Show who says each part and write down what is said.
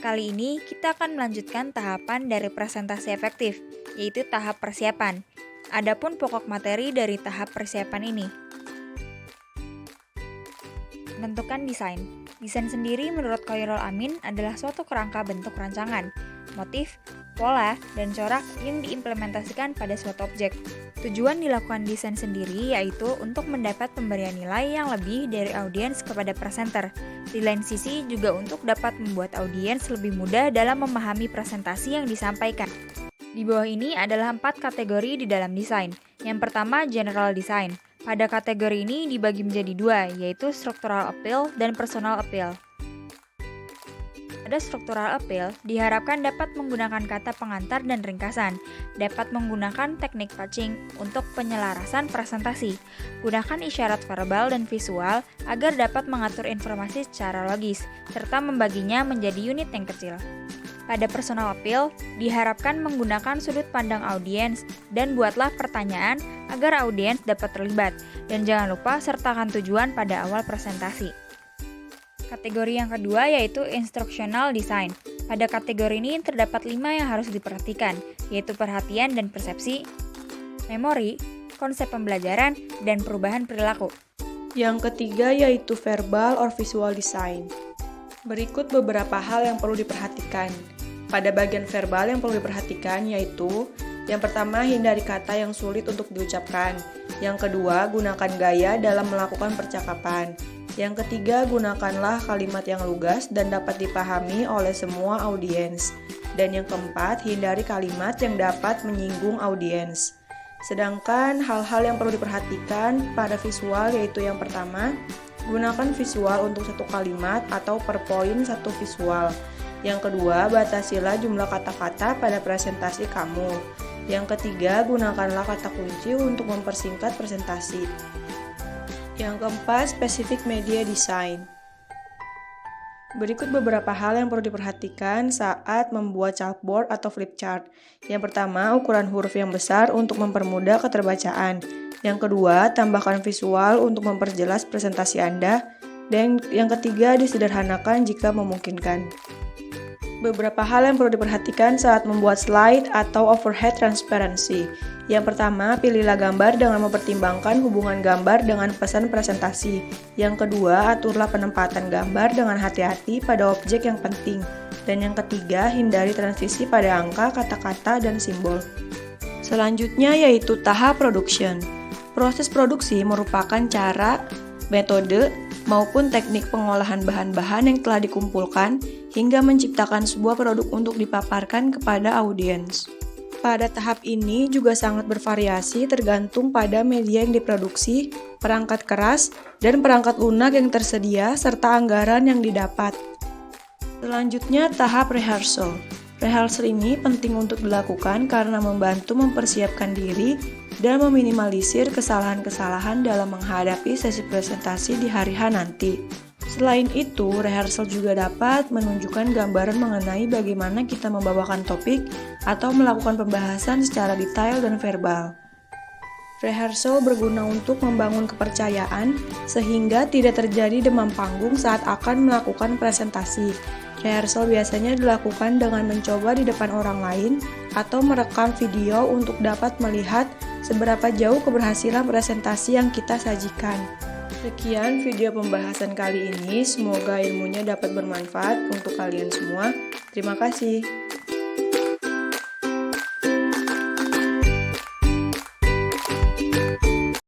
Speaker 1: Kali ini kita akan melanjutkan tahapan dari presentasi efektif, yaitu tahap persiapan. Adapun pokok materi dari tahap persiapan ini. Menentukan desain. Desain sendiri menurut Khairul Amin adalah suatu kerangka bentuk rancangan, motif, pola, dan corak yang diimplementasikan pada suatu objek. Tujuan dilakukan desain sendiri yaitu untuk mendapat pemberian nilai yang lebih dari audiens kepada presenter. Di lain sisi juga untuk dapat membuat audiens lebih mudah dalam memahami presentasi yang disampaikan. Di bawah ini adalah 4 kategori di dalam desain. Yang pertama, general design. Pada kategori ini dibagi menjadi 2, yaitu structural appeal dan personal appeal. Pada structural appeal, diharapkan dapat menggunakan kata pengantar dan ringkasan, dapat menggunakan teknik patching untuk penyelarasan presentasi, gunakan isyarat verbal dan visual agar dapat mengatur informasi secara logis, serta membaginya menjadi unit yang kecil. Pada personal appeal, diharapkan menggunakan sudut pandang audiens dan buatlah pertanyaan agar audiens dapat terlibat, dan jangan lupa sertakan tujuan pada awal presentasi. Kategori yang kedua yaitu instructional design. Pada kategori ini terdapat 5 yang harus diperhatikan, yaitu perhatian dan persepsi, memori, konsep pembelajaran, dan perubahan perilaku.
Speaker 2: Yang ketiga yaitu verbal or visual design. Berikut beberapa hal yang perlu diperhatikan. Pada bagian verbal yang perlu diperhatikan yaitu yang pertama, hindari kata yang sulit untuk diucapkan. Yang kedua, gunakan gaya dalam melakukan percakapan. Yang ketiga, gunakanlah kalimat yang lugas dan dapat dipahami oleh semua audiens. Dan yang keempat, hindari kalimat yang dapat menyinggung audiens. Sedangkan hal-hal yang perlu diperhatikan pada visual yaitu yang pertama, gunakan visual untuk satu kalimat atau per poin satu visual. Yang kedua, batasilah jumlah kata-kata pada presentasi kamu. Yang ketiga, gunakanlah kata kunci untuk mempersingkat presentasi. Yang keempat, specific media design. Berikut beberapa hal yang perlu diperhatikan saat membuat chalkboard atau flip chart. Yang pertama, ukuran huruf yang besar untuk mempermudah keterbacaan. Yang kedua, tambahkan visual untuk memperjelas presentasi Anda. Dan yang ketiga, disederhanakan jika memungkinkan. Beberapa hal yang perlu diperhatikan saat membuat slide atau overhead transparency. Yang pertama, pilihlah gambar dengan mempertimbangkan hubungan gambar dengan pesan presentasi. Yang kedua, aturlah penempatan gambar dengan hati-hati pada objek yang penting. Dan yang ketiga, hindari transisi pada angka, kata-kata, dan simbol. Selanjutnya yaitu tahap production. Proses produksi merupakan cara, metode, maupun teknik pengolahan bahan-bahan yang telah dikumpulkan hingga menciptakan sebuah produk untuk dipaparkan kepada audiens. Pada tahap ini juga sangat bervariasi tergantung pada media yang diproduksi, perangkat keras, dan perangkat lunak yang tersedia, serta anggaran yang didapat. Selanjutnya, tahap rehearsal. Rehearsal ini penting untuk dilakukan karena membantu mempersiapkan diri dan meminimalisir kesalahan-kesalahan dalam menghadapi sesi presentasi di hari H nanti. Selain itu, rehearsal juga dapat menunjukkan gambaran mengenai bagaimana kita membawakan topik atau melakukan pembahasan secara detail dan verbal. Rehearsal berguna untuk membangun kepercayaan sehingga tidak terjadi demam panggung saat akan melakukan presentasi. Rehearsal biasanya dilakukan dengan mencoba di depan orang lain atau merekam video untuk dapat melihat seberapa jauh keberhasilan presentasi yang kita sajikan. Sekian video pembahasan kali ini, semoga ilmunya dapat bermanfaat untuk kalian semua. Terima kasih.